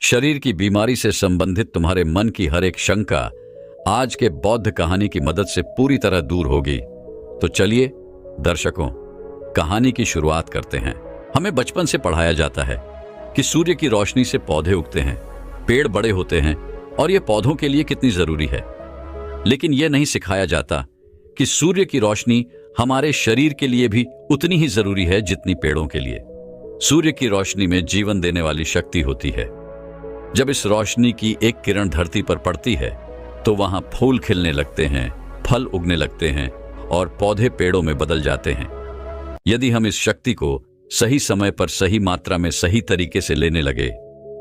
शरीर की बीमारी से संबंधित तुम्हारे मन की हर एक शंका आज के बौद्ध कहानी की मदद से पूरी तरह दूर होगी। तो चलिए दर्शकों, कहानी की शुरुआत करते हैं। हमें बचपन से पढ़ाया जाता है कि सूर्य की रोशनी से पौधे उगते हैं, पेड़ बड़े होते हैं और ये पौधों के लिए कितनी जरूरी है। लेकिन यह नहीं सिखाया जाता कि सूर्य की रोशनी हमारे शरीर के लिए भी उतनी ही जरूरी है जितनी पेड़ों के लिए। सूर्य की रोशनी में जीवन देने वाली शक्ति होती है। जब इस रोशनी की एक किरण धरती पर पड़ती है तो वहां फूल खिलने लगते हैं, फल उगने लगते हैं और पौधे पेड़ों में बदल जाते हैं। यदि हम इस शक्ति को सही समय पर सही मात्रा में सही तरीके से लेने लगे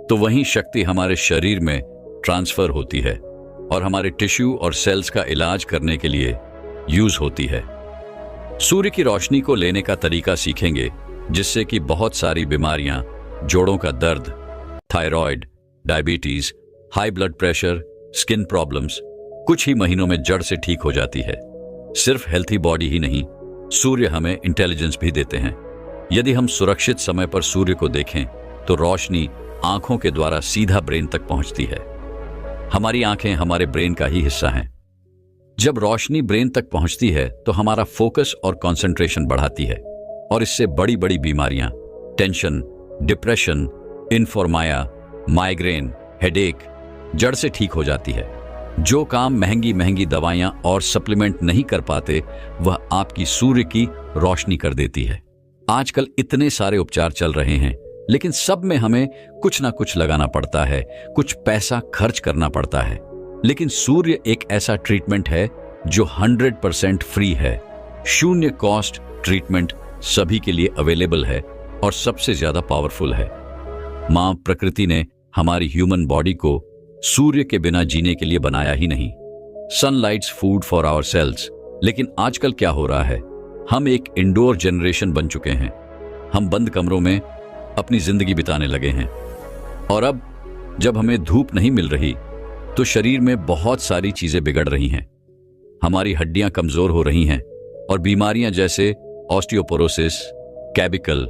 तो वही शक्ति हमारे शरीर में ट्रांसफर होती है और हमारे टिश्यू और सेल्स का इलाज करने के लिए यूज होती है। सूर्य की रोशनी को लेने का तरीका सीखेंगे, जिससे कि बहुत सारी बीमारियां, जोड़ों का दर्द, thyroid, diabetes, high blood pressure, skin problems कुछ ही महीनों में जड़ से ठीक हो जाती है। सिर्फ हेल्थी बॉडी ही नहीं, सूर्य हमें इंटेलिजेंस भी देते हैं। यदि हम सुरक्षित समय पर सूर्य को देखें तो रोशनी आंखों के द्वारा सीधा ब्रेन तक पहुंचती है। हमारी आंखें हमारे ब्रेन का ही हिस्सा हैं। जब रोशनी ब्रेन तक पहुंचती है तो हमारा फोकस और कंसंट्रेशन बढ़ाती है और इससे बड़ी बड़ी बीमारियां, टेंशन, डिप्रेशन, इन्फॉर्माया, माइग्रेन, हेडेक जड़ से ठीक हो जाती है। जो काम महंगी महंगी दवाइयां और सप्लीमेंट नहीं कर पाते, वह आपकी सूर्य की रोशनी कर देती है। आजकल इतने सारे उपचार चल रहे हैं, लेकिन सब में हमें कुछ ना कुछ लगाना पड़ता है, कुछ पैसा खर्च करना पड़ता है। लेकिन सूर्य एक ऐसा ट्रीटमेंट है जो 100% फ्री है। शून्य कॉस्ट ट्रीटमेंट सभी के लिए अवेलेबल है और सबसे ज्यादा पावरफुल है। मां प्रकृति ने हमारी ह्यूमन बॉडी को सूर्य के बिना जीने के लिए बनाया ही नहीं। Sunlight's food for our cells. लेकिन आजकल क्या हो रहा है, हम एक इंडोर जनरेशन बन चुके हैं। हम बंद कमरों में अपनी जिंदगी बिताने लगे हैं और अब जब हमें धूप नहीं मिल रही तो शरीर में बहुत सारी चीजें बिगड़ रही हैं। हमारी हड्डियां कमजोर हो रही हैं और बीमारियां जैसे ऑस्टियोपोरोसिस, कैबिकल,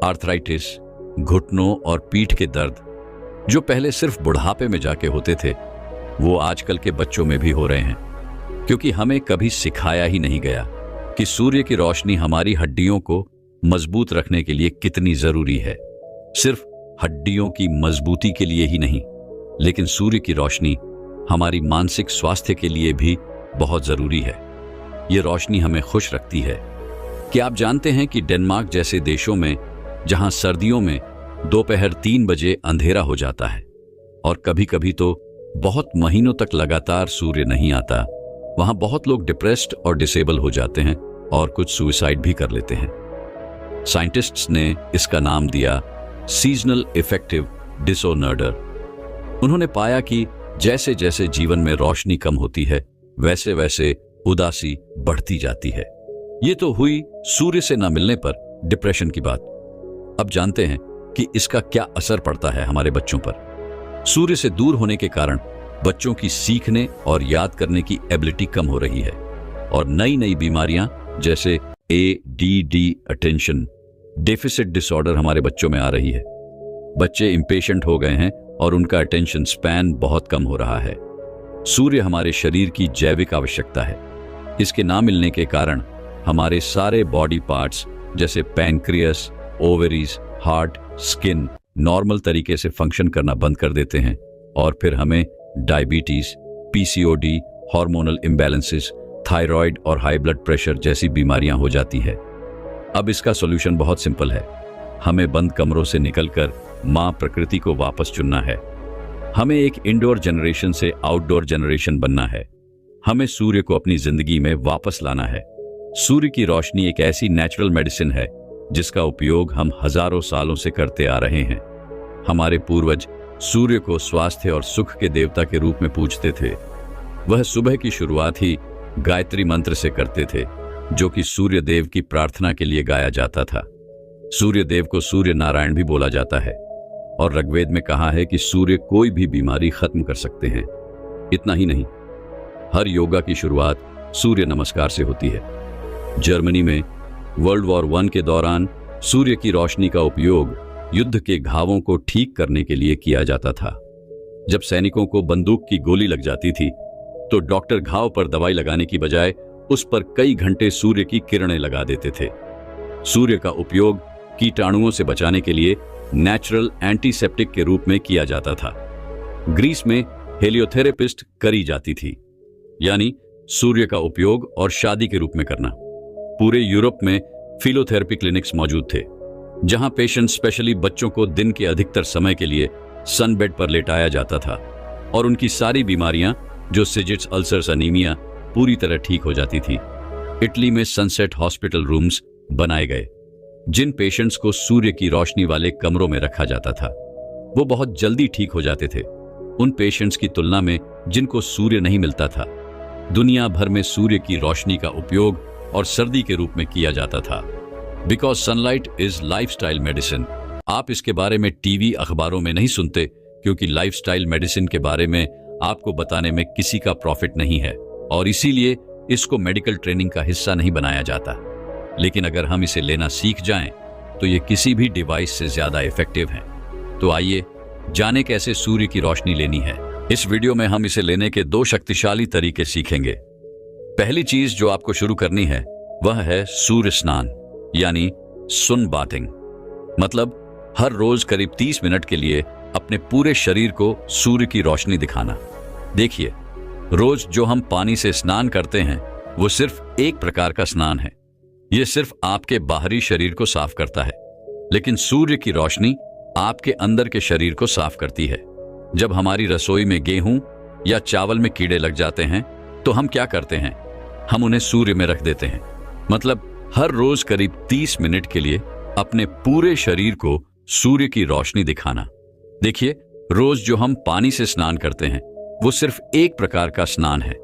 आर्थराइटिस, घुटनों और पीठ के दर्द जो पहले सिर्फ बुढ़ापे में जाके होते थे, वो आजकल के बच्चों में भी हो रहे हैं, क्योंकि हमें कभी सिखाया ही नहीं गया कि सूर्य की रोशनी हमारी हड्डियों को मजबूत रखने के लिए कितनी जरूरी है। सिर्फ हड्डियों की मजबूती के लिए ही नहीं, लेकिन सूर्य की रोशनी हमारी मानसिक स्वास्थ्य के लिए भी बहुत जरूरी है। ये रोशनी हमें खुश रखती है। क्या आप जानते हैं कि डेनमार्क जैसे देशों में, जहां सर्दियों में दोपहर 3 बजे अंधेरा हो जाता है और कभी कभी तो बहुत महीनों तक लगातार सूर्य नहीं आता, वहां बहुत लोग डिप्रेस्ड और डिसेबल हो जाते हैं और कुछ सुसाइड भी कर लेते हैं। साइंटिस्ट्स ने इसका नाम दिया सीजनल इफेक्टिव डिसऑर्डर। उन्होंने पाया कि जैसे जैसे जीवन में रोशनी कम होती है, वैसे वैसे उदासी बढ़ती जाती है। ये तो हुई सूर्य से न मिलने पर डिप्रेशन की बात। अब जानते हैं कि इसका क्या असर पड़ता है हमारे बच्चों पर। सूर्य से दूर होने के कारण बच्चों की सीखने और याद करने की एबिलिटी कम हो रही है और नई नई बीमारियां जैसे ADD अटेंशन डेफिसिट डिसऑर्डर हमारे बच्चों में आ रही है। बच्चे इंपेशेंट हो गए हैं और उनका अटेंशन स्पैन बहुत कम हो रहा है। सूर्य हमारे शरीर की जैविक आवश्यकता है। इसके ना मिलने के कारण हमारे सारे बॉडी पार्ट्स जैसे pancreas, ovaries, heart, skin normal तरीके से फंक्शन करना बंद कर देते हैं और फिर हमें diabetes, PCOD, hormonal imbalances, thyroid और हाई ब्लड प्रेशर जैसी बीमारियां हो जाती है। अब इसका सॉल्यूशन बहुत सिंपल है। हमें बंद कमरों से निकलकर मां प्रकृति को वापस चुनना है। हमें एक इंडोर जनरेशन से आउटडोर जनरेशन बनना है। हमें सूर्य को अपनी जिंदगी में वापस लाना है। सूर्य की रोशनी एक ऐसी नेचुरल मेडिसिन है जिसका उपयोग हम हजारों सालों से करते आ रहे हैं। हमारे पूर्वज सूर्य को स्वास्थ्य और सुख के देवता के रूप में पूजते थे। वह सुबह की शुरुआत ही गायत्री मंत्र से करते थे, जो कि सूर्य देव की प्रार्थना के लिए गाया जाता था। सूर्य देव को सूर्य नारायण भी बोला जाता है और ऋग्वेद में कहा है कि सूर्य कोई भी बीमारी खत्म कर सकते हैं। इतना ही नहीं, हर योगा की शुरुआत सूर्य नमस्कार से होती है। जर्मनी में वर्ल्ड वॉर 1 के दौरान सूर्य की रोशनी का उपयोग युद्ध के घावों को ठीक करने के लिए किया जाता था। जब सैनिकों को बंदूक की गोली लग जाती थी तो डॉक्टर घाव पर दवाई लगाने की बजाय उस पर कई घंटे सूर्य की किरणें लगा देते थे। सूर्य का उपयोग कीटाणुओं से बचाने के लिए नेचुरल एंटीसेप्टिक के रूप में किया जाता था। ग्रीस में हेलियोथेरेपिस्ट करी जाती थी, यानी सूर्य का उपयोग और शादी के रूप में करना। पूरे यूरोप में फिलोथेरेपी क्लिनिक्स मौजूद थे, जहां पेशेंट स्पेशली बच्चों को दिन के अधिकतर समय के लिए सनबेड पर लेटाया जाता था और उनकी सारी बीमारियां जो सिजिट्स, अल्सर्स, अनीमिया पूरी तरह ठीक हो जाती थी। इटली में सनसेट हॉस्पिटल रूम्स बनाए गए, जिन पेशेंट्स को सूर्य की रोशनी वाले कमरों में रखा जाता था वो बहुत जल्दी ठीक हो जाते थे, उन पेशेंट्स की तुलना में जिनको सूर्य नहीं मिलता था। दुनिया भर में सूर्य की रोशनी का उपयोग और सर्दी के रूप में किया जाता था। Because sunlight is lifestyle medicine. आप इसके बारे में टीवी, अखबारों में नहीं सुनते, क्योंकि लाइफस्टाइल मेडिसिन के बारे में आपको बताने में किसी का प्रॉफिट नहीं है और इसीलिए इसको मेडिकल ट्रेनिंग का हिस्सा नहीं बनाया जाता। लेकिन अगर हम इसे लेना सीख जाएं तो ये किसी भी डिवाइस से ज्यादा इफेक्टिव है। तो आइए जाने कैसे सूर्य की रोशनी लेनी है। इस वीडियो में हम इसे लेने के 2 शक्तिशाली तरीके सीखेंगे। पहली चीज जो आपको शुरू करनी है वह है सूर्य स्नान, यानी सन बाथिंग। मतलब हर रोज करीब 30 मिनट के लिए अपने पूरे शरीर को सूर्य की रोशनी दिखाना। देखिए, रोज जो हम पानी से स्नान करते हैं वो सिर्फ एक प्रकार का स्नान है। यह सिर्फ आपके बाहरी शरीर को साफ करता है, लेकिन सूर्य की रोशनी आपके अंदर के शरीर को साफ करती है। जब हमारी रसोई में गेहूं या चावल में कीड़े लग जाते हैं तो हम क्या करते हैं? हम उन्हें सूर्य में रख देते हैं। मतलब हर रोज करीब 30 मिनट के लिए अपने पूरे शरीर को सूर्य की रोशनी दिखाना। देखिए, रोज जो हम पानी से स्नान करते हैं वो सिर्फ एक प्रकार का स्नान है।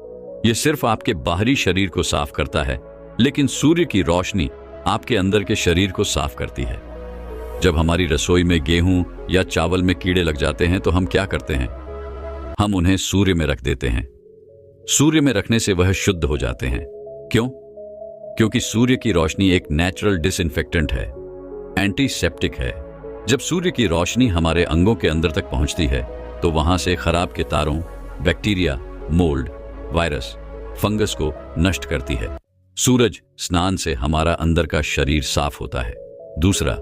यह सिर्फ आपके बाहरी शरीर को साफ करता है, लेकिन सूर्य की रोशनी आपके अंदर के शरीर को साफ करती है। जब हमारी रसोई में गेहूं या चावल में कीड़े लग जाते हैं तो हम क्या करते हैं? हम उन्हें सूर्य में रख देते हैं। सूर्य में रखने से वह शुद्ध हो जाते हैं। क्यों? क्योंकि सूर्य की रोशनी एक नेचुरल डिसइंफेक्टेंट है, एंटीसेप्टिक है। जब सूर्य की रोशनी हमारे अंगों के अंदर तक पहुंचती है तो वहां से खराब कीटाणु, बैक्टीरिया, मोल्ड, वायरस, फंगस को नष्ट करती है। सूरज स्नान से हमारा अंदर का शरीर साफ होता है। दूसरा,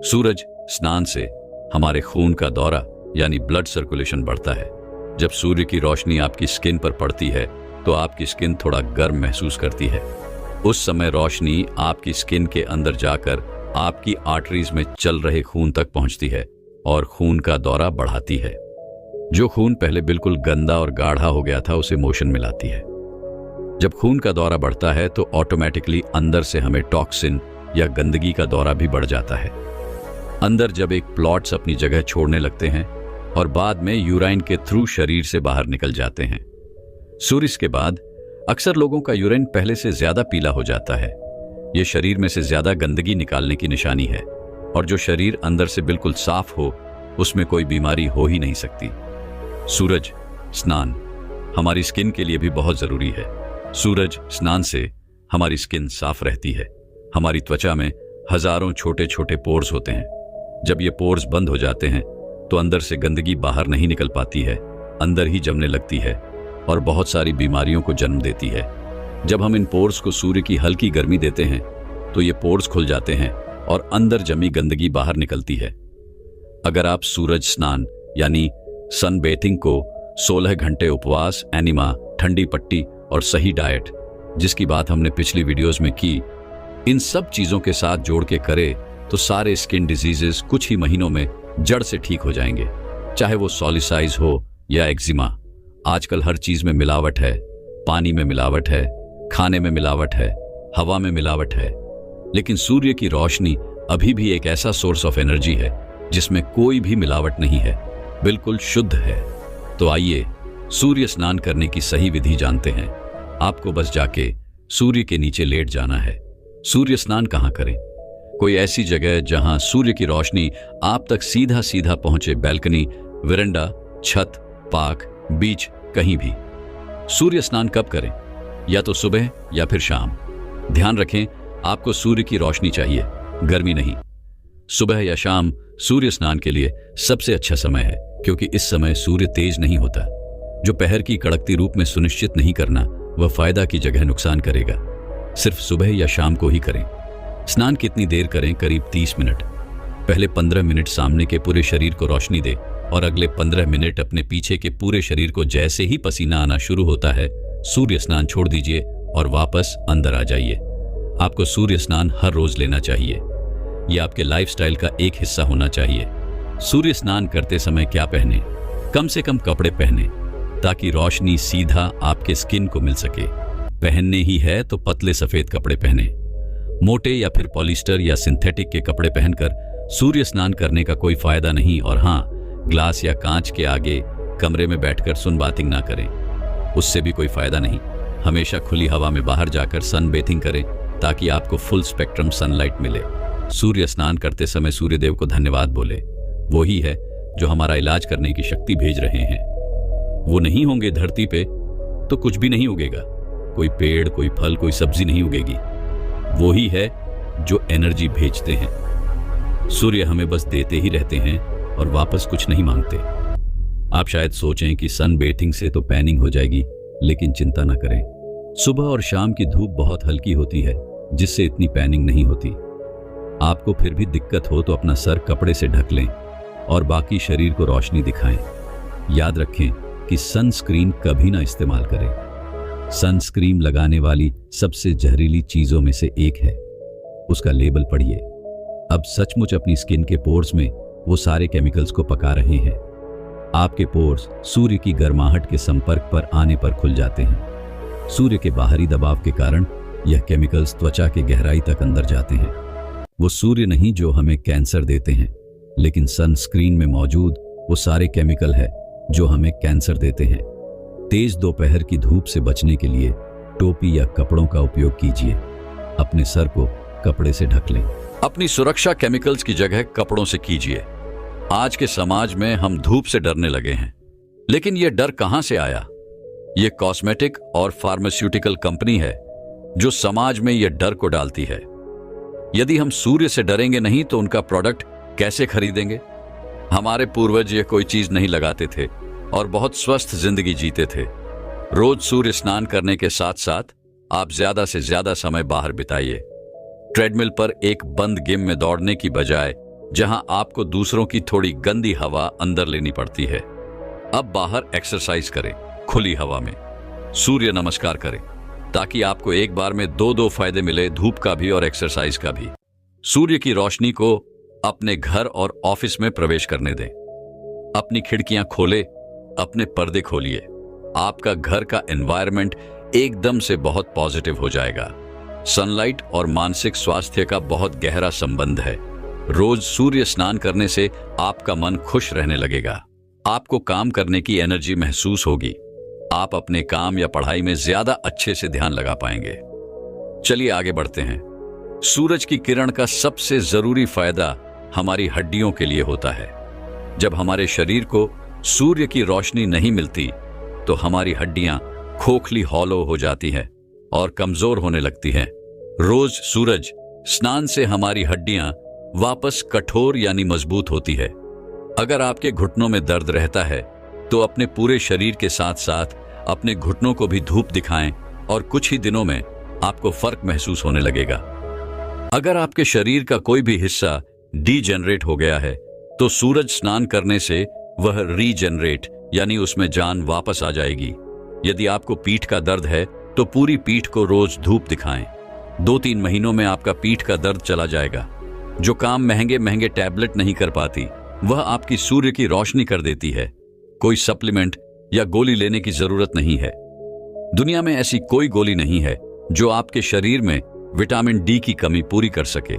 सूरज स्नान से हमारे खून का दौरा यानी ब्लड सर्कुलेशन बढ़ता है। जब सूर्य की रोशनी आपकी स्किन पर पड़ती है तो आपकी स्किन थोड़ा गर्म महसूस करती है। उस समय रोशनी आपकी स्किन के अंदर जाकर आपकी आर्टरीज में चल रहे खून तक पहुंचती है और खून का दौरा बढ़ाती है। जो खून पहले बिल्कुल गंदा और गाढ़ा हो गया था उसे मोशन मिलाती है। जब खून का दौरा बढ़ता है तो ऑटोमेटिकली अंदर से हमें टॉक्सिन या गंदगी का दौरा भी बढ़ जाता है। अंदर जब एक प्लॉट्स अपनी जगह छोड़ने लगते हैं और बाद में यूराइन के थ्रू शरीर से बाहर निकल जाते हैं। सूर्य के बाद अक्सर लोगों का यूरिन पहले से ज्यादा पीला हो जाता है। यह शरीर में से ज्यादा गंदगी निकालने की निशानी है, और जो शरीर अंदर से बिल्कुल साफ हो उसमें कोई बीमारी हो ही नहीं सकती। सूरज स्नान हमारी स्किन के लिए भी बहुत जरूरी है। सूरज स्नान से हमारी स्किन साफ रहती है। हमारी त्वचा में हजारों छोटे छोटे पोर्स होते हैं। जब ये पोर्स बंद हो जाते हैं तो अंदर से गंदगी बाहर नहीं निकल पाती है, अंदर ही जमने लगती है और बहुत सारी बीमारियों को जन्म देती है। जब हम इन पोर्स को सूर्य की हल्की गर्मी देते हैं तो ये पोर्स खुल जाते हैं और अंदर जमी गंदगी बाहर निकलती है। अगर आप सूरज स्नान यानी सन बेथिंग को 16 घंटे उपवास, एनिमा, ठंडी पट्टी और सही डाइट, जिसकी बात हमने पिछली वीडियोस में की, इन सब चीजों के साथ जोड़ के करे तो सारे स्किन डिजीजेस कुछ ही महीनों में जड़ से ठीक हो जाएंगे। चाहे वो सॉलिसाइज हो या एक्जिमा। आजकल हर चीज में मिलावट है। पानी में मिलावट है, खाने में मिलावट है, हवा में मिलावट है, लेकिन सूर्य की रोशनी अभी भी एक ऐसा सोर्स ऑफ एनर्जी है जिसमें कोई भी मिलावट नहीं है, बिल्कुल शुद्ध है। तो आइए सूर्य स्नान करने की सही विधि जानते हैं। आपको बस जाके सूर्य के नीचे लेट जाना है। सूर्य स्नान कहाँ करें? कोई ऐसी जगह जहां सूर्य की रोशनी आप तक सीधा सीधा पहुंचे। बैल्कनी, विरंडा, छत, पार्क, बीच, कहीं भी। सूर्य स्नान कब करें? या तो सुबह या फिर शाम। ध्यान रखें, आपको सूर्य की रोशनी चाहिए, गर्मी नहीं। सुबह या शाम सूर्य स्नान के लिए सबसे अच्छा समय है, क्योंकि इस समय सूर्य तेज नहीं होता, जो पहर की कड़कती रूप में सुनिश्चित नहीं करना वह फायदा की जगह नुकसान करेगा। सिर्फ सुबह या शाम को ही करें। स्नान कितनी देर करें? करीब 30 मिनट। पहले 15 मिनट सामने के पूरे शरीर को रोशनी दे और अगले 15 मिनट अपने पीछे के पूरे शरीर को। जैसे ही पसीना आना शुरू होता है, सूर्य स्नान छोड़ दीजिए और वापस अंदर आ जाइए। आपको सूर्य स्नान हर रोज लेना चाहिए। यह आपके लाइफस्टाइल का एक हिस्सा होना चाहिए। सूर्य स्नान करते समय क्या पहने? कम से कम कपड़े पहने, ताकि रोशनी सीधा आपके स्किन को मिल सके। पहनने ही है तो पतले सफेद कपड़े पहने। मोटे या फिर पॉलिस्टर या सिंथेटिक के कपड़े पहनकर सूर्य स्नान करने का कोई फायदा नहीं। और हाँ, ग्लास या कांच के आगे कमरे में बैठकर सुनबाथिंग ना करें, उससे भी कोई फायदा नहीं। हमेशा खुली हवा में बाहर जाकर सन बेथिंग करें, ताकि आपको फुल स्पेक्ट्रम सनलाइट मिले। सूर्य स्नान करते समय सूर्यदेव को धन्यवाद बोले। वो ही है जो हमारा इलाज करने की शक्ति भेज रहे हैं। वो नहीं होंगे धरती पे तो कुछ भी नहीं उगेगा। कोई पेड़, कोई फल, कोई सब्जी नहीं उगेगी। वो ही है जो एनर्जी भेजते हैं। सूर्य हमें बस देते ही रहते हैं और वापस कुछ नहीं मांगते। आप शायद सोचें कि सन बेथिंग से तो पैनिंग हो जाएगी, लेकिन चिंता ना करें। सुबह और शाम की धूप बहुत हल्की होती है, जिससे इतनी पैनिंग नहीं होती। आपको फिर भी दिक्कत हो तो अपना सर कपड़े से ढक लें और बाकी शरीर को रोशनी दिखाएं। याद रखें कि सनस्क्रीन कभी ना इस्तेमाल करें। सनस्क्रीन लगाने वाली सबसे जहरीली चीजों में से एक है। उसका लेबल पढ़िए। अब सचमुच अपनी स्किन के पोर्स में वो सारे केमिकल्स को पका रहे हैं। आपके पोर्स सूर्य की गर्माहट के संपर्क पर आने पर खुल जाते हैं। सूर्य के बाहरी दबाव के कारण यह केमिकल्स त्वचा के गहराई तक अंदर जाते हैं। वो सूर्य नहीं जो हमें कैंसर देते हैं, लेकिन सनस्क्रीन में मौजूद वो सारे केमिकल है जो हमें कैंसर देते हैं। तेज दोपहर की धूप से बचने के लिए टोपी या कपड़ों का उपयोग कीजिए। अपने सर को कपड़े से ढक लें। अपनी सुरक्षा केमिकल्स की जगह कपड़ों से कीजिए। आज के समाज में हम धूप से डरने लगे हैं, लेकिन यह डर कहां से आया? यह कॉस्मेटिक और फार्मास्यूटिकल कंपनी है जो समाज में यह डर को डालती है। यदि हम सूर्य से डरेंगे नहीं तो उनका प्रोडक्ट कैसे खरीदेंगे? हमारे पूर्वज ये कोई चीज नहीं लगाते थे और बहुत स्वस्थ जिंदगी जीते थे। रोज सूर्य स्नान करने के साथ साथ आप ज्यादा से ज्यादा समय बाहर बिताइए। ट्रेडमिल पर एक बंद जिम में दौड़ने की बजाय, जहां आपको दूसरों की थोड़ी गंदी हवा अंदर लेनी पड़ती है, अब बाहर एक्सरसाइज करें खुली हवा में। सूर्य नमस्कार करें, ताकि आपको एक बार में दो फायदे मिले, धूप का भी और एक्सरसाइज का भी। सूर्य की रोशनी को अपने घर और ऑफिस में प्रवेश करने दें। अपनी खिड़कियां खोले, अपने पर्दे खोलिए। आपका घर का एनवायरनमेंट एकदम से बहुत पॉजिटिव हो जाएगा। सनलाइट और मानसिक स्वास्थ्य का बहुत गहरा संबंध है। रोज सूर्य स्नान करने से आपका मन खुश रहने लगेगा। आपको काम करने की एनर्जी महसूस होगी। आप अपने काम या पढ़ाई में ज्यादा अच्छे से ध्यान लगा पाएंगे। चलिए आगे बढ़ते हैं। सूरज की किरण का सबसे जरूरी फायदा हमारी हड्डियों के लिए होता है। जब हमारे शरीर को सूर्य की रोशनी नहीं मिलती तो हमारी हड्डियां खोखली हॉलो हो जाती हैं और कमजोर होने लगती हैं। रोज सूरज स्नान से हमारी हड्डियां वापस कठोर यानी मजबूत होती है। अगर आपके घुटनों में दर्द रहता है तो अपने पूरे शरीर के साथ साथ अपने घुटनों को भी धूप दिखाएं और कुछ ही दिनों में आपको फर्क महसूस होने लगेगा। अगर आपके शरीर का कोई भी हिस्सा डीजेनरेट हो गया है तो सूरज स्नान करने से वह रीजेनरेट यानी उसमें जान वापस आ जाएगी। यदि आपको पीठ का दर्द है तो पूरी पीठ को रोज धूप दिखाएं। 2-3 महीनों में आपका पीठ का दर्द चला जाएगा। जो काम महंगे महंगे टैबलेट नहीं कर पाती, वह आपकी सूर्य की रोशनी कर देती है। कोई सप्लीमेंट या गोली लेने की जरूरत नहीं है। दुनिया में ऐसी कोई गोली नहीं है जो आपके शरीर में विटामिन डी की कमी पूरी कर सके।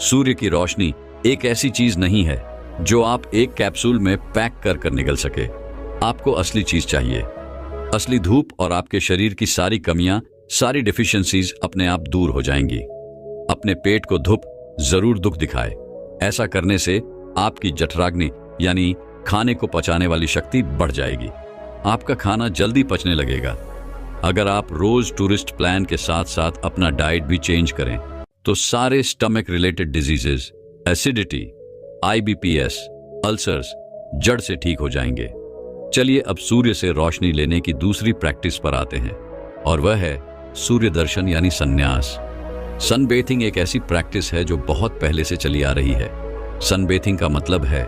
सूर्य की रोशनी एक ऐसी चीज नहीं है जो आप एक कैप्सूल में पैक कर निकल सके। आपको असली चीज चाहिए। असली धूप और आपके शरीर की सारी कमियां, सारी डिफिशियंसीज अपने आप दूर हो जाएंगी। अपने पेट को धूप जरूर दुख दिखाए। ऐसा करने से आपकी जठराग्नि यानी खाने को पचाने वाली शक्ति बढ़ जाएगी। आपका खाना जल्दी पचने लगेगा। अगर आप रोज टूरिस्ट प्लान के साथ साथ अपना डाइट भी चेंज करें तो सारे stomach related diseases, acidity IBPS, ulcers जड़ से ठीक हो जाएंगे। चलिए अब सूर्य से रोशनी लेने की दूसरी प्रैक्टिस पर आते हैं और वह है सूर्य दर्शन यानी संन्यास। सनबेथिंग एक ऐसी प्रैक्टिस है जो बहुत पहले से चली आ रही है। सनबेथिंग का मतलब है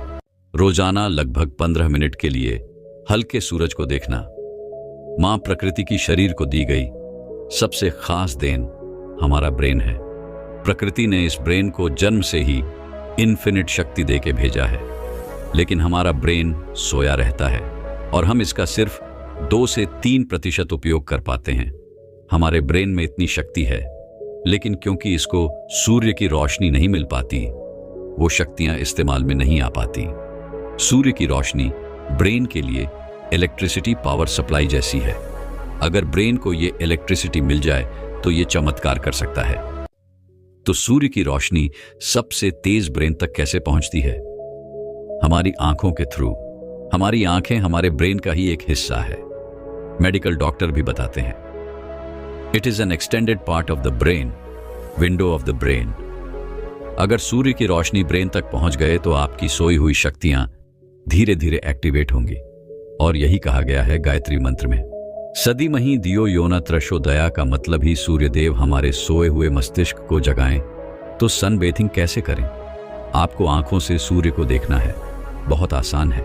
रोजाना लगभग 15 मिनट के लिए हल्के सूरज को देखना। मां प्रकृति की शरीर को दी गई सबसे खास देन हमारा ब्रेन है। प्रकृति ने इस ब्रेन को जन्म से ही इन्फिनिट शक्ति देके भेजा है, लेकिन हमारा ब्रेन सोया रहता है और हम इसका सिर्फ 2 से 3% उपयोग कर पाते हैं। हमारे ब्रेन में इतनी शक्ति है, लेकिन क्योंकि इसको सूर्य की रोशनी नहीं मिल पाती, वो शक्तियां इस्तेमाल में नहीं आ पाती। सूर्य की रोशनी ब्रेन के लिए इलेक्ट्रिसिटी पावर सप्लाई जैसी है। अगर ब्रेन को ये इलेक्ट्रिसिटी मिल जाए तो ये चमत्कार कर सकता है। तो सूर्य की रोशनी सबसे तेज ब्रेन तक कैसे पहुंचती है? हमारी आंखों के थ्रू। हमारी आंखें हमारे ब्रेन का ही एक हिस्सा है। मेडिकल डॉक्टर भी बताते हैं it is an extended part of the brain, window of the brain. अगर सूर्य की रोशनी ब्रेन तक पहुंच गए तो आपकी सोई हुई शक्तियां धीरे धीरे एक्टिवेट होंगी। और यही कहा गया है गायत्री मंत्र में, सदी मही दियो योना त्रशो दया का मतलब ही सूर्यदेव हमारे सोए हुए मस्तिष्क को जगाएं। तो सन बेथिंग कैसे करें? आपको आंखों से सूर्य को देखना है। बहुत आसान है।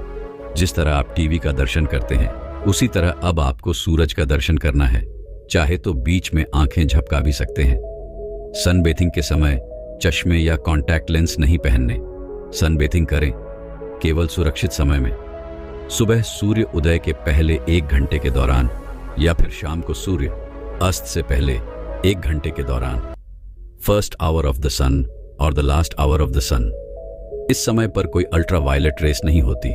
जिस तरह आप टीवी का दर्शन करते हैं उसी तरह अब आपको सूरज का दर्शन करना है। चाहे तो बीच में आंखें झपका भी सकते हैं। सन बेथिंग के समय चश्मे या कॉन्टैक्ट लेंस नहीं पहनने। सन बेथिंग करें केवल सुरक्षित समय में, सुबह सूर्य उदय के पहले 1 घंटे के दौरान या फिर शाम को सूर्य अस्त से पहले 1 घंटे के दौरान। First hour of the sun और the last hour of the sun. इस समय पर कोई अल्ट्रा वायलेट रेस नहीं होती।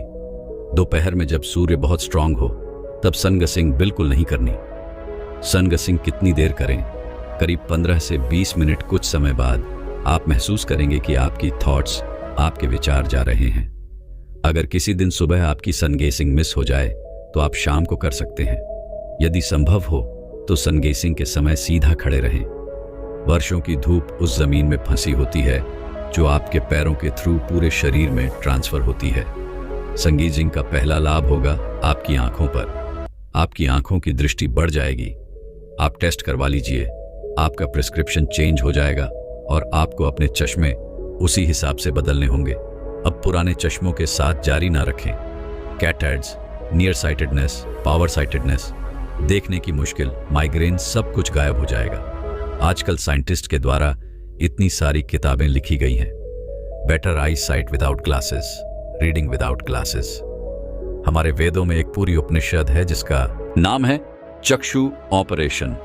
दोपहर में जब सूर्य बहुत स्ट्रांग हो तब सनगसिंग बिल्कुल नहीं करनी। सनगसिंग कितनी देर करें? करीब 15 से 20 मिनट। कुछ समय बाद आप महसूस करेंगे कि आपकी थॉट्स, आपके विचार जा रहे हैं। अगर किसी दिन सुबह आपकी सनगेसिंग मिस हो जाए तो आप शाम को कर सकते हैं। यदि संभव हो तो सनगेसिंग के समय सीधा खड़े रहें। वर्षों की धूप उस जमीन में फंसी होती है जो आपके पैरों के थ्रू पूरे शरीर में ट्रांसफर होती है। सनगेजिंग का पहला लाभ होगा आपकी आंखों पर। आपकी आंखों की दृष्टि बढ़ जाएगी। आप टेस्ट करवा लीजिए, आपका प्रिस्क्रिप्शन चेंज हो जाएगा और आपको अपने चश्मे उसी हिसाब से बदलने होंगे। अब पुराने चश्मों के साथ जारी ना रखें। कैटराक्ट्स, नियर साइटेडनेस, पावर साइटेडनेस, देखने की मुश्किल, माइग्रेन, सब कुछ गायब हो जाएगा। आजकल साइंटिस्ट के द्वारा इतनी सारी किताबें लिखी गई हैं। Better I site without glasses, reading without glasses. हमारे वेदों में एक पूरी उपनिषद है जिसका नाम है चक्षु ऑपरेशन।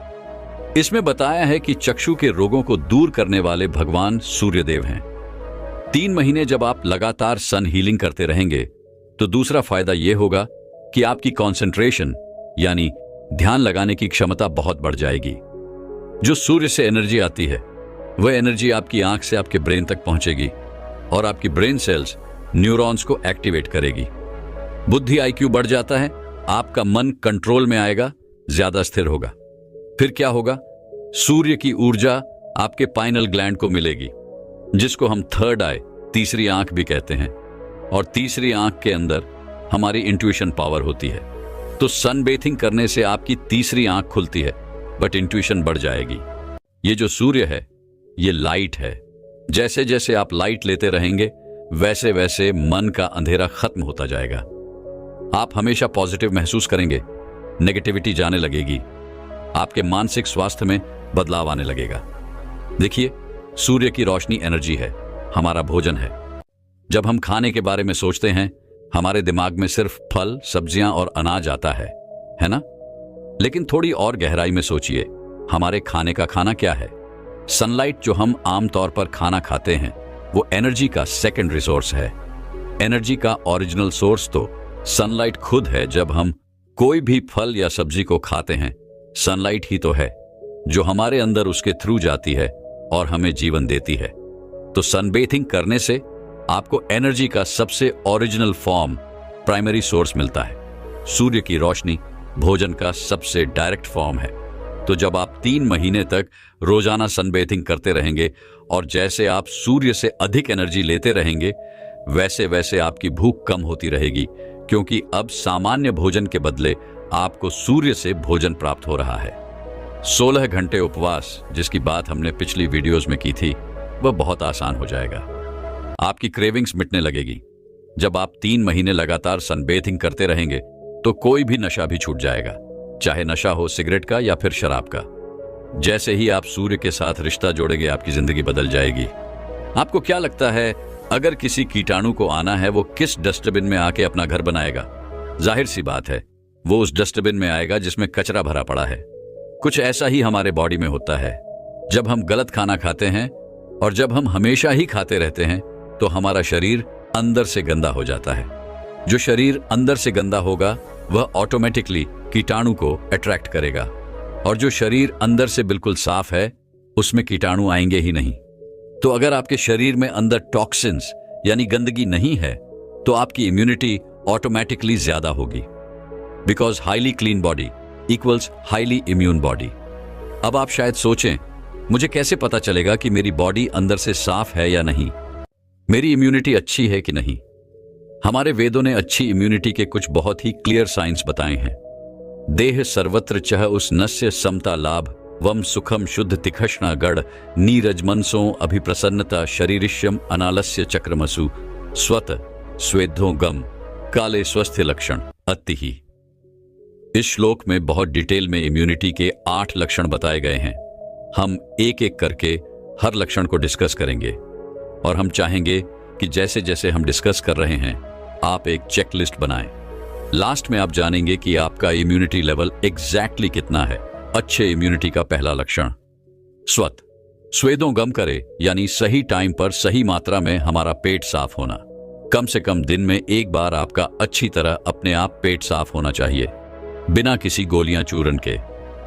इसमें बताया है कि चक्षु के रोगों को दूर करने वाले भगवान सूर्यदेव हैं। 3 महीने जब आप लगातार सन हीलिंग करते रहेंगे तो दूसरा फायदा यह होगा कि आपकी कंसंट्रेशन यानी ध्यान लगाने की क्षमता बहुत बढ़ जाएगी। जो सूर्य से एनर्जी आती है वह एनर्जी आपकी आंख से आपके ब्रेन तक पहुंचेगी और आपकी ब्रेन सेल्स न्यूरॉन्स को एक्टिवेट करेगी। बुद्धि IQ बढ़ जाता है, आपका मन कंट्रोल में आएगा, ज्यादा स्थिर होगा। फिर क्या होगा? सूर्य की ऊर्जा आपके पाइनल ग्लैंड को मिलेगी, जिसको हम थर्ड आई, तीसरी आंख भी कहते हैं। और तीसरी आंख के अंदर हमारी इंट्यूशन पावर होती है। तो सन बेथिंग करने से आपकी तीसरी आंख खुलती है, बट इंट्यूशन बढ़ जाएगी। ये जो सूर्य है ये लाइट है। जैसे जैसे आप लाइट लेते रहेंगे वैसे वैसे मन का अंधेरा खत्म होता जाएगा। आप हमेशा पॉजिटिव महसूस करेंगे, नेगेटिविटी जाने लगेगी, आपके मानसिक स्वास्थ्य में बदलाव आने लगेगा। देखिए, सूर्य की रोशनी एनर्जी है, हमारा भोजन है। जब हम खाने के बारे में सोचते हैं हमारे दिमाग में सिर्फ फल, सब्जियां और अनाज आता है ना? लेकिन थोड़ी और गहराई में सोचिए, हमारे खाने का खाना क्या है? सनलाइट जो हम आमतौर पर खाना खाते हैं वो एनर्जी का सेकेंड रिसोर्स है। एनर्जी का ओरिजिनल सोर्स तो सनलाइट खुद है। जब हम कोई भी फल या सब्जी को खाते हैं सनलाइट ही तो है जो हमारे अंदर उसके थ्रू जाती है और हमें जीवन देती है। तो सनबेथिंग करने से आपको एनर्जी का सबसे ओरिजिनल फॉर्म, प्राइमरी सोर्स मिलता है। सूर्य की रोशनी भोजन का सबसे डायरेक्ट फॉर्म है। तो जब आप 3 महीने तक रोजाना सनबेथिंग करते रहेंगे और जैसे आप सूर्य से अधिक एनर्जी लेते रहेंगे वैसे वैसे आपकी भूख कम होती रहेगी, क्योंकि अब सामान्य भोजन के बदले आपको सूर्य से भोजन प्राप्त हो रहा है। 16 घंटे उपवास, जिसकी बात हमने पिछली वीडियोस में की थी, वह बहुत आसान हो जाएगा। आपकी क्रेविंग्स मिटने लगेगी। जब आप 3 महीने लगातार सनबेथिंग करते रहेंगे तो कोई भी नशा भी छूट जाएगा, चाहे नशा हो सिगरेट का या फिर शराब का। जैसे ही आप सूर्य के साथ रिश्ता जोड़ेंगे, आपकी जिंदगी बदल जाएगी। आपको क्या लगता है, अगर किसी कीटाणु को आना है, वो किस डस्टबिन में आके अपना घर बनाएगा? जाहिर सी बात है, वो उस डस्टबिन में आएगा जिसमें कचरा भरा पड़ा है। कुछ ऐसा ही हमारे बॉडी में होता है। जब हम गलत खाना खाते हैं और जब हम हमेशा ही खाते रहते हैं तो हमारा शरीर अंदर से गंदा हो जाता है। जो शरीर अंदर से गंदा होगा वह ऑटोमेटिकली कीटाणु को अट्रैक्ट करेगा, और जो शरीर अंदर से बिल्कुल साफ है उसमें कीटाणु आएंगे ही नहीं। तो अगर आपके शरीर में अंदर टॉक्सिन्स यानी गंदगी नहीं है तो आपकी इम्यूनिटी ऑटोमेटिकली ज्यादा होगी, because highly clean body equals highly immune body. अब आप शायद सोचें, मुझे कैसे पता चलेगा कि मेरी बॉडी अंदर से साफ है या नहीं, मेरी इम्यूनिटी अच्छी है कि नहीं? हमारे वेदों ने अच्छी इम्यूनिटी के कुछ बहुत ही क्लियर साइंस बताए हैं। देह सर्वत्र चह उस नस्य समता लाभ, वम सुखम शुद्ध तिखष्णा गढ़, नीरज मनसों अभिप्रसन्नता, शरीरिष्यम अनालस्य चक्रमसु, स्वत स्वेद्धों गम, काले स्वस्थ लक्षण अति ही। इस श्लोक में बहुत डिटेल में इम्यूनिटी के 8 लक्षण बताए गए हैं। हम एक एक करके हर लक्षण को डिस्कस करेंगे, और हम चाहेंगे कि जैसे जैसे हम डिस्कस कर रहे हैं आप एक चेकलिस्ट बनाएं। लास्ट में आप जानेंगे कि आपका इम्यूनिटी लेवल एग्जैक्टली कितना है। अच्छे इम्यूनिटी का पहला लक्षण स्वत स्वेदों गम करे, यानी सही टाइम पर सही मात्रा में हमारा पेट साफ होना। कम से कम दिन में एक बार आपका अच्छी तरह अपने आप पेट साफ होना चाहिए, बिना किसी गोलियां चूरन के।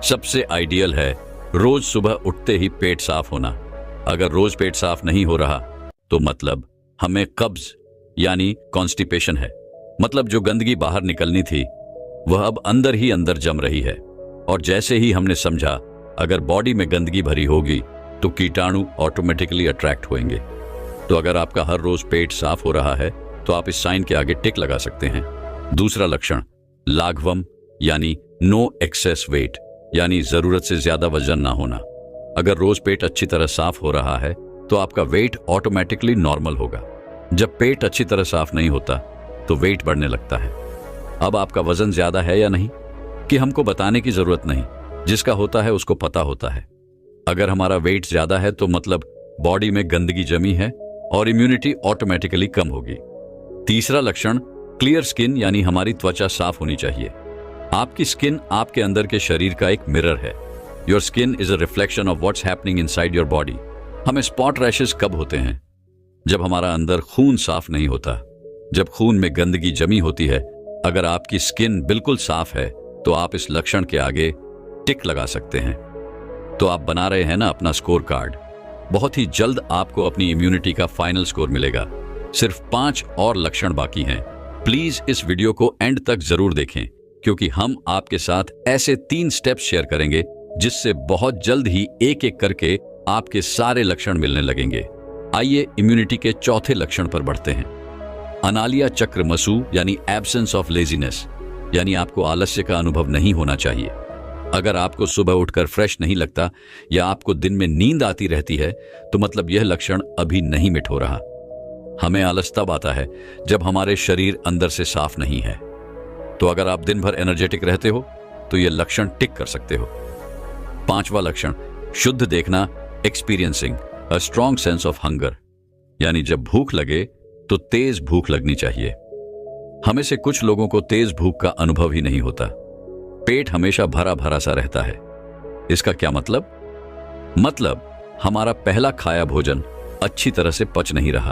सबसे आइडियल है रोज सुबह उठते ही पेट साफ होना। अगर रोज पेट साफ नहीं हो रहा तो मतलब हमें कब्ज यानी कॉन्स्टिपेशन है, मतलब जो गंदगी बाहर निकलनी थी वह अब अंदर ही अंदर जम रही है। और जैसे ही हमने समझा अगर बॉडी में गंदगी भरी होगी तो कीटाणु ऑटोमेटिकली अट्रैक्ट होंगे। तो अगर आपका हर रोज पेट साफ हो रहा है तो आप इस साइन के आगे टिक लगा सकते हैं। दूसरा लक्षण लाघवम यानी नो एक्सेस वेट, यानी जरूरत से ज्यादा वजन ना होना। अगर रोज पेट अच्छी तरह साफ हो रहा है तो आपका वेट ऑटोमेटिकली नॉर्मल होगा। जब पेट अच्छी तरह साफ नहीं होता तो वेट बढ़ने लगता है। अब आपका वजन ज्यादा है या नहीं कि हमको बताने की जरूरत नहीं, जिसका होता है उसको पता होता है। अगर हमारा वेट ज्यादा है तो मतलब बॉडी में गंदगी जमी है और इम्यूनिटी ऑटोमेटिकली कम होगी। तीसरा लक्षण क्लियर स्किन, यानी हमारी त्वचा साफ होनी चाहिए। आपकी स्किन आपके अंदर के शरीर का एक मिरर है। Your skin is a reflection of what's happening inside your body. हमें स्पॉट रैशेस कब होते हैं? जब हमारा अंदर खून साफ नहीं होता, जब खून में गंदगी जमी होती है। अगर आपकी स्किन बिल्कुल साफ है तो आप इस लक्षण के आगे टिक लगा सकते हैं। तो आप बना रहे हैं ना अपना स्कोर कार्ड। बहुत ही जल्द आपको अपनी इम्यूनिटी का फाइनल स्कोर मिलेगा। सिर्फ 5 और लक्षण बाकी हैं। प्लीज इस वीडियो को एंड तक जरूर देखें, क्योंकि हम आपके साथ ऐसे 3 स्टेप्स शेयर करेंगे जिससे बहुत जल्द ही एक एक करके आपके सारे लक्षण मिलने लगेंगे। आइए इम्यूनिटी के चौथे लक्षण पर बढ़ते हैं। अनालिया चक्र मसु यानी एब्सेंस ऑफ लेजीनेस, यानी आपको आलस्य का अनुभव नहीं होना चाहिए। अगर आपको सुबह उठकर फ्रेश नहीं लगता या आपको दिन में नींद आती रहती है तो मतलब यह लक्षण अभी नहीं मिट हो रहा। हमें आलस तब आता है जब हमारे शरीर अंदर से साफ नहीं है। तो अगर आप दिन भर एनर्जेटिक रहते हो तो यह लक्षण टिक कर सकते हो। 5वां लक्षण शुद्ध देखना, experiencing a strong sense of hunger, यानी जब भूख लगे तो तेज भूख लगनी चाहिए। हमें से कुछ लोगों को तेज भूख का अनुभव ही नहीं होता। पेट हमेशा भरा भरा सा रहता है। इसका क्या मतलब हमारा पहला खाया भोजन अच्छी तरह से पच नहीं रहा।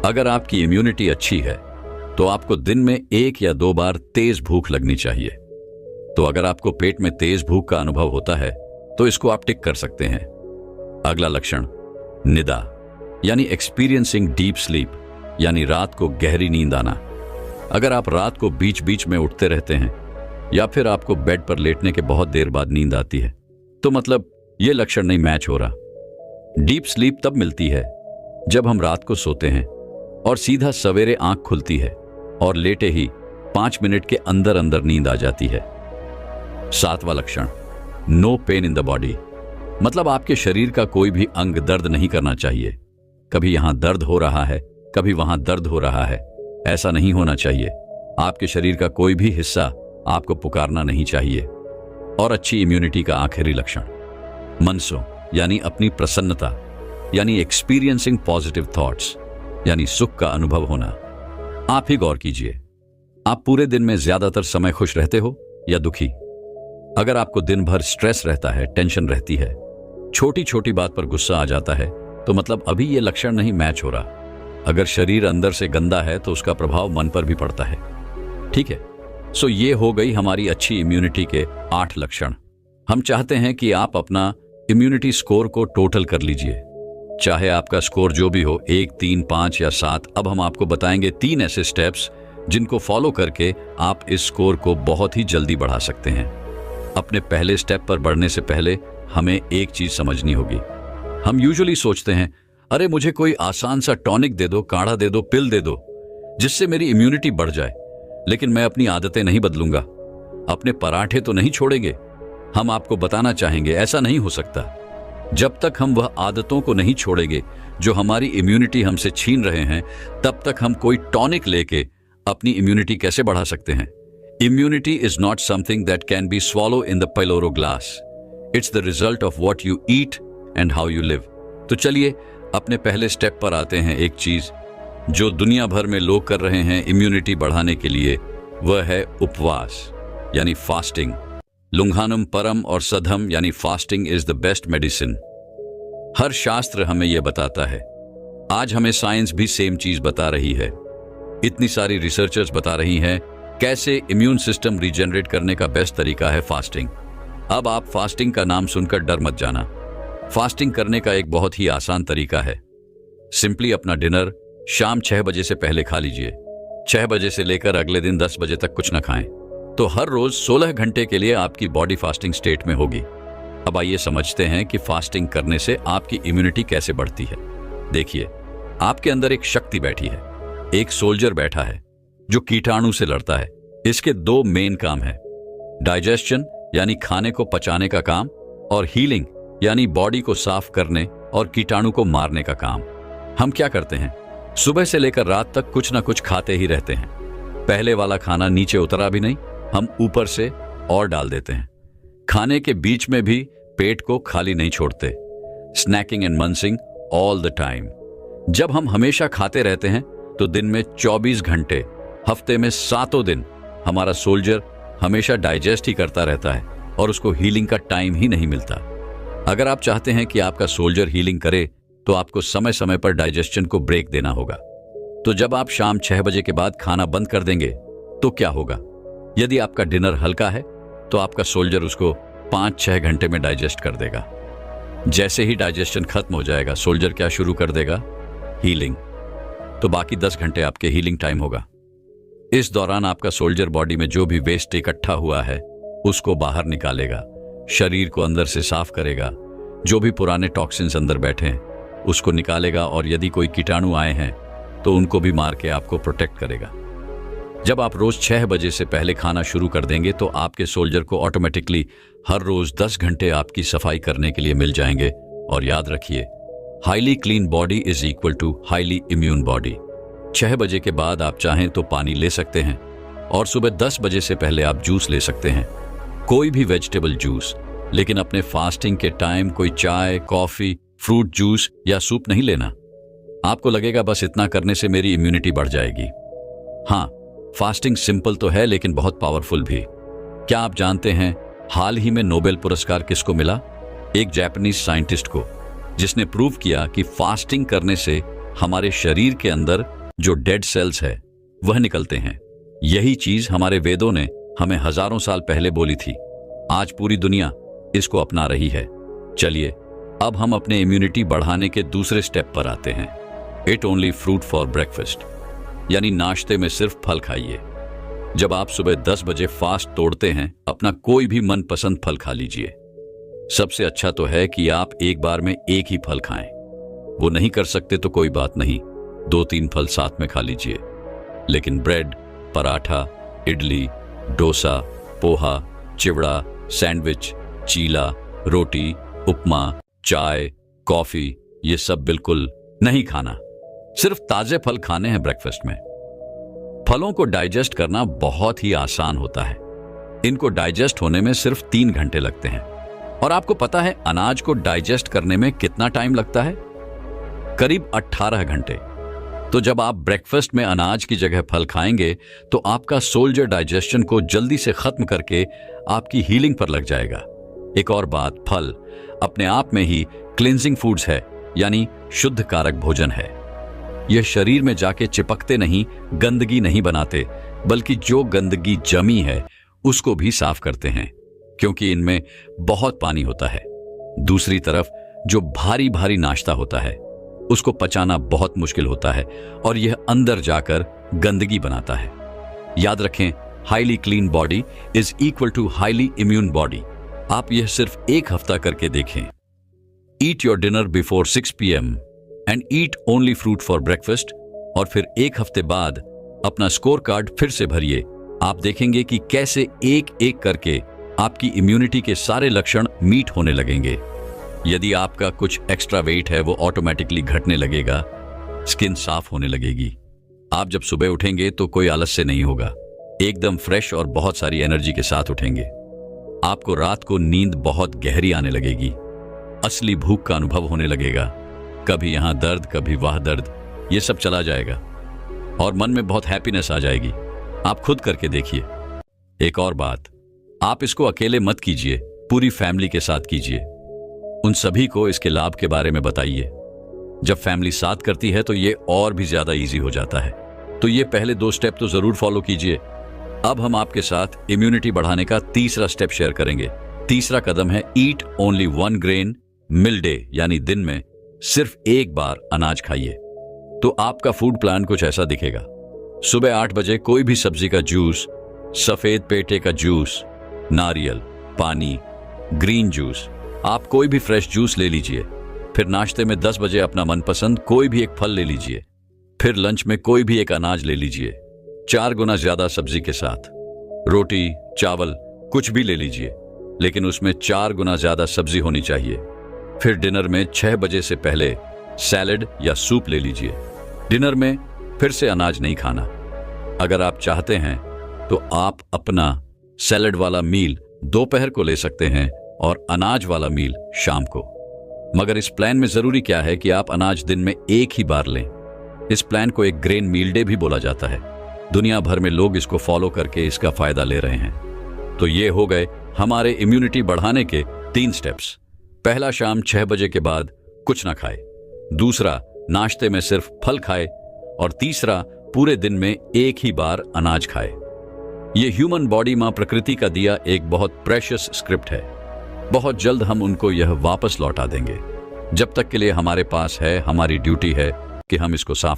अगर आपकी इम्यूनिटी अच्छी है तो आपको दिन में 1 या 2 बार तेज भूख लगनी चाहिए। तो अगर आपको पेट में तेज भूख का अनुभव होता है तो इसको आप टिक कर सकते हैं। अगला लक्षण निदा यानी एक्सपीरियंसिंग डीप स्लीप, यानी रात को गहरी नींद आना। अगर आप रात को बीच बीच में उठते रहते हैं या फिर आपको बेड पर लेटने के बहुत देर बाद नींद आती है तो मतलब यह लक्षण नहीं मैच हो रहा। डीप स्लीप तब मिलती है जब हम रात को सोते हैं और सीधा सवेरे आंख खुलती है और लेटे ही 5 मिनट के अंदर अंदर नींद आ जाती है। 7वां लक्षण, no pain in the body, मतलब आपके शरीर का कोई भी अंग दर्द नहीं करना चाहिए। कभी यहां दर्द हो रहा है, कभी वहां दर्द हो रहा है, ऐसा नहीं होना चाहिए। आपके शरीर का कोई भी हिस्सा आपको पुकारना नहीं चाहिए। और अच्छी इम्यूनिटी का आखिरी लक्षण, मनसो यानी अपनी प्रसन्नता, यानी एक्सपीरियंसिंग पॉजिटिव थॉट्स, यानी सुख का अनुभव होना। आप ही गौर कीजिए, आप पूरे दिन में ज्यादातर समय खुश रहते हो या दुखी? अगर आपको दिन भर स्ट्रेस रहता है, टेंशन रहती है, छोटी छोटी बात पर गुस्सा आ जाता है, तो मतलब अभी ये लक्षण नहीं मैच हो रहा। अगर शरीर अंदर से गंदा है तो उसका प्रभाव मन पर भी पड़ता है। ठीक है, सो ये हो गई हमारी अच्छी इम्यूनिटी के 8 लक्षण। हम चाहते हैं कि आप अपना इम्यूनिटी स्कोर को टोटल कर लीजिए, चाहे आपका स्कोर जो भी हो, 1, 3, 5 या 7। अब हम आपको बताएंगे 3 ऐसे स्टेप्स जिनको फॉलो करके आप इस स्कोर को बहुत ही जल्दी बढ़ा सकते हैं। अपने पहले स्टेप पर बढ़ने से पहले हमें एक चीज समझनी होगी। हम यूजुअली सोचते हैं, अरे मुझे कोई आसान सा टॉनिक दे दो, काढ़ा दे दो, पिल दे दो, जिससे मेरी इम्यूनिटी बढ़ जाए। लेकिन मैं अपनी आदतें नहीं बदलूंगा, अपने पराठे तो नहीं छोड़ेंगे। हम आपको बताना चाहेंगे ऐसा नहीं हो सकता। जब तक हम वह आदतों को नहीं छोड़ेंगे जो हमारी इम्यूनिटी हमसे छीन रहे हैं, तब तक हम कोई टॉनिक लेके अपनी इम्यूनिटी कैसे बढ़ा सकते हैं? Immunity is not something that can be swallow in the pill or glass. It's the result of what you eat and how you live. तो चलिए अपने पहले स्टेप पर आते हैं। एक चीज जो दुनिया भर में लोग कर रहे हैं इम्यूनिटी बढ़ाने के लिए, वह है उपवास यानी फास्टिंग। लुंघानुम परम और सधम यानी fasting is the best medicine. हर शास्त्र हमें यह बताता है। आज हमें साइंस भी सेम चीज बता रही है। इतनी सारी रिसर्चर्स बता रही हैं कैसे इम्यून सिस्टम रीजनरेट करने का बेस्ट तरीका है फास्टिंग। अब आप फास्टिंग का नाम सुनकर डर मत जाना। फास्टिंग करने का एक बहुत ही आसान तरीका है। सिंपली अपना डिनर शाम 6 बजे से पहले खा लीजिए। 6 बजे से लेकर अगले दिन 10 बजे तक कुछ ना खाएं। तो हर रोज 16 घंटे के लिए आपकी बॉडी फास्टिंग स्टेट में होगी। अब आइए समझते हैं कि फास्टिंग करने से आपकी इम्यूनिटी कैसे बढ़ती है। देखिए, आपके अंदर एक शक्ति बैठी है, एक सोल्जर बैठा है जो कीटाणु से लड़ता है। इसके 2 मेन काम है, डाइजेशन यानी खाने को पचाने का काम, और हीलिंग यानी बॉडी को साफ करने और कीटाणु को मारने का काम। हम क्या करते हैं, सुबह से लेकर रात तक कुछ ना कुछ खाते ही रहते हैं। पहले वाला खाना नीचे उतरा भी नहीं, हम ऊपर से और डाल देते हैं। खाने के बीच में भी पेट को खाली नहीं छोड़ते। Snacking and munching all the time. जब हम हमेशा खाते रहते हैं तो दिन में 24 घंटे, हफ्ते में 7 दिन हमारा सोल्जर हमेशा डाइजेस्ट ही करता रहता है और उसको हीलिंग का टाइम ही नहीं मिलता। अगर आप चाहते हैं कि आपका सोल्जर हीलिंग करे तो आपको समय समय पर डाइजेशन को ब्रेक देना होगा। तो जब आप शाम 6 बजे के बाद खाना बंद कर देंगे तो क्या होगा? यदि आपका डिनर हल्का है तो आपका सोल्जर उसको 5-6 घंटे में डाइजेस्ट कर देगा। जैसे ही डाइजेशन खत्म हो जाएगा, सोल्जर क्या शुरू कर देगा? हीलिंग। तो बाकी 10 घंटे आपके हीलिंग टाइम होगा। इस दौरान आपका सोल्जर बॉडी में जो भी वेस्ट इकट्ठा हुआ है उसको बाहर निकालेगा, शरीर को अंदर से साफ करेगा, जो भी पुराने टॉक्सिन्स अंदर बैठे हैं उसको निकालेगा, और यदि कोई कीटाणु आए हैं तो उनको भी मार के आपको प्रोटेक्ट करेगा। जब आप रोज 6 बजे से पहले खाना शुरू कर देंगे तो आपके सोल्जर को ऑटोमेटिकली हर रोज 10 घंटे आपकी सफाई करने के लिए मिल जाएंगे। और याद रखिए, highly clean body is equal to highly immune body. 6 बजे के बाद आप चाहें तो पानी ले सकते हैं, और सुबह 10 बजे से पहले आप जूस ले सकते हैं, कोई भी वेजिटेबल जूस। लेकिन अपने फास्टिंग के टाइम कोई चाय, कॉफी, फ्रूट जूस या सूप नहीं लेना। आपको लगेगा बस इतना करने से मेरी इम्यूनिटी बढ़ जाएगी। हाँ, फास्टिंग सिंपल तो है लेकिन बहुत पावरफुल भी। क्या आप जानते हैं हाल ही में नोबेल पुरस्कार किसको मिला? एक जापानीज साइंटिस्ट को, जिसने प्रूव किया कि फास्टिंग करने से हमारे शरीर के अंदर जो डेड सेल्स है वह निकलते हैं। यही चीज हमारे वेदों ने हमें हजारों साल पहले बोली थी। आज पूरी दुनिया इसको अपना रही है। चलिए अब हम अपने इम्यूनिटी बढ़ाने के दूसरे स्टेप पर आते हैं। It only fruit for breakfast, यानी नाश्ते में सिर्फ फल खाइए। जब आप सुबह 10 बजे फास्ट तोड़ते हैं, अपना कोई भी मनपसंद फल खा लीजिए। सबसे अच्छा तो है कि आप एक बार में एक ही फल खाएं। वो नहीं कर सकते तो कोई बात नहीं, 2-3 फल साथ में खा लीजिए, लेकिन ब्रेड, पराठा, इडली, डोसा, पोहा, चिवड़ा, सैंडविच, चीला, रोटी, उपमा, चाय, कॉफी, ये सब बिल्कुल नहीं खाना। सिर्फ ताजे फल खाने हैं ब्रेकफास्ट में। फलों को डाइजेस्ट करना बहुत ही आसान होता है। इनको डाइजेस्ट होने में सिर्फ 3 घंटे लगते हैं। और आपको पता है अनाज को डाइजेस्ट करने में कितना टाइम लगता है? करीब 18 घंटे। तो जब आप ब्रेकफास्ट में अनाज की जगह फल खाएंगे तो आपका सोल्जर डाइजेशन को जल्दी से खत्म करके आपकी हीलिंग पर लग जाएगा। एक और बात, फल अपने आप में ही क्लिंजिंग फूड्स है, यानी शुद्ध कारक भोजन है। यह शरीर में जाके चिपकते नहीं, गंदगी नहीं बनाते, बल्कि जो गंदगी जमी है उसको भी साफ करते हैं, क्योंकि इनमें बहुत पानी होता है। दूसरी तरफ जो भारी भारी नाश्ता होता है उसको पचाना बहुत मुश्किल होता है और यह अंदर जाकर गंदगी बनाता है। याद रखें, highly clean body is equal to highly immune body. आप यह सिर्फ 1 हफ्ता करके देखें। Eat your dinner before 6 PM and eat only fruit for breakfast. और फिर 1 हफ्ते बाद अपना स्कोर कार्ड फिर से भरिए। आप देखेंगे कि कैसे एक एक करके आपकी इम्यूनिटी के सारे लक्षण मीट होने लगेंगे। यदि आपका कुछ एक्स्ट्रा वेट है वो ऑटोमेटिकली घटने लगेगा, स्किन साफ होने लगेगी। आप जब सुबह उठेंगे तो कोई आलस्य नहीं होगा, एकदम फ्रेश और बहुत सारी एनर्जी के साथ उठेंगे। आपको रात को नींद बहुत गहरी आने लगेगी, असली भूख का अनुभव होने लगेगा। कभी यहां दर्द, कभी वह दर्द, ये सब चला जाएगा और मन में बहुत हैप्पीनेस आ जाएगी। आप खुद करके देखिए। एक और बात, आप इसको अकेले मत कीजिए, पूरी फैमिली के साथ कीजिए। उन सभी को इसके लाभ के बारे में बताइए। जब फैमिली साथ करती है तो ये और भी ज्यादा इजी हो जाता है। तो ये पहले 2 स्टेप तो जरूर फॉलो कीजिए। अब हम आपके साथ इम्यूनिटी बढ़ाने का तीसरा स्टेप शेयर करेंगे। तीसरा कदम है ईट ओनली 1 ग्रेन मील डे, यानी दिन में सिर्फ 1 बार अनाज खाइए। तो आपका फूड प्लान कुछ ऐसा दिखेगा। सुबह 8 बजे कोई भी सब्जी का जूस, सफेद पेठे का जूस, नारियल पानी, ग्रीन जूस, आप कोई भी फ्रेश जूस ले लीजिए। फिर नाश्ते में 10 बजे अपना मनपसंद कोई भी एक फल ले लीजिए। फिर लंच में कोई भी एक अनाज ले लीजिए, 4 गुना ज्यादा सब्जी के साथ। रोटी, चावल कुछ भी ले लीजिए, लेकिन उसमें 4 गुना ज्यादा सब्जी होनी चाहिए। फिर डिनर में 6 बजे से पहले सैलेड या सूप ले लीजिए। डिनर में फिर से अनाज नहीं खाना। अगर आप चाहते हैं तो आप अपना सैलेड वाला मील दोपहर को ले सकते हैं और अनाज वाला मील शाम को। मगर इस प्लान में जरूरी क्या है कि आप अनाज दिन में 1 ही बार लें। इस प्लान को एक ग्रेन मील डे भी बोला जाता है। दुनिया भर में लोग इसको फॉलो करके इसका फायदा ले रहे हैं। तो ये हो गए हमारे इम्यूनिटी बढ़ाने के 3 स्टेप्स। पहला, शाम 6 बजे के बाद कुछ ना खाए। दूसरा, नाश्ते में सिर्फ फल खाए। और तीसरा, पूरे दिन में 1 ही बार अनाज खाए। ये ह्यूमन बॉडी मां प्रकृति का दिया एक बहुत प्रेशियस स्क्रिप्ट है। बहुत जल्द हम उनको यह वापस लौटा देंगे। जब तक के लिए हमारे पास है, हमारी ड्यूटी है कि हम इसको साफ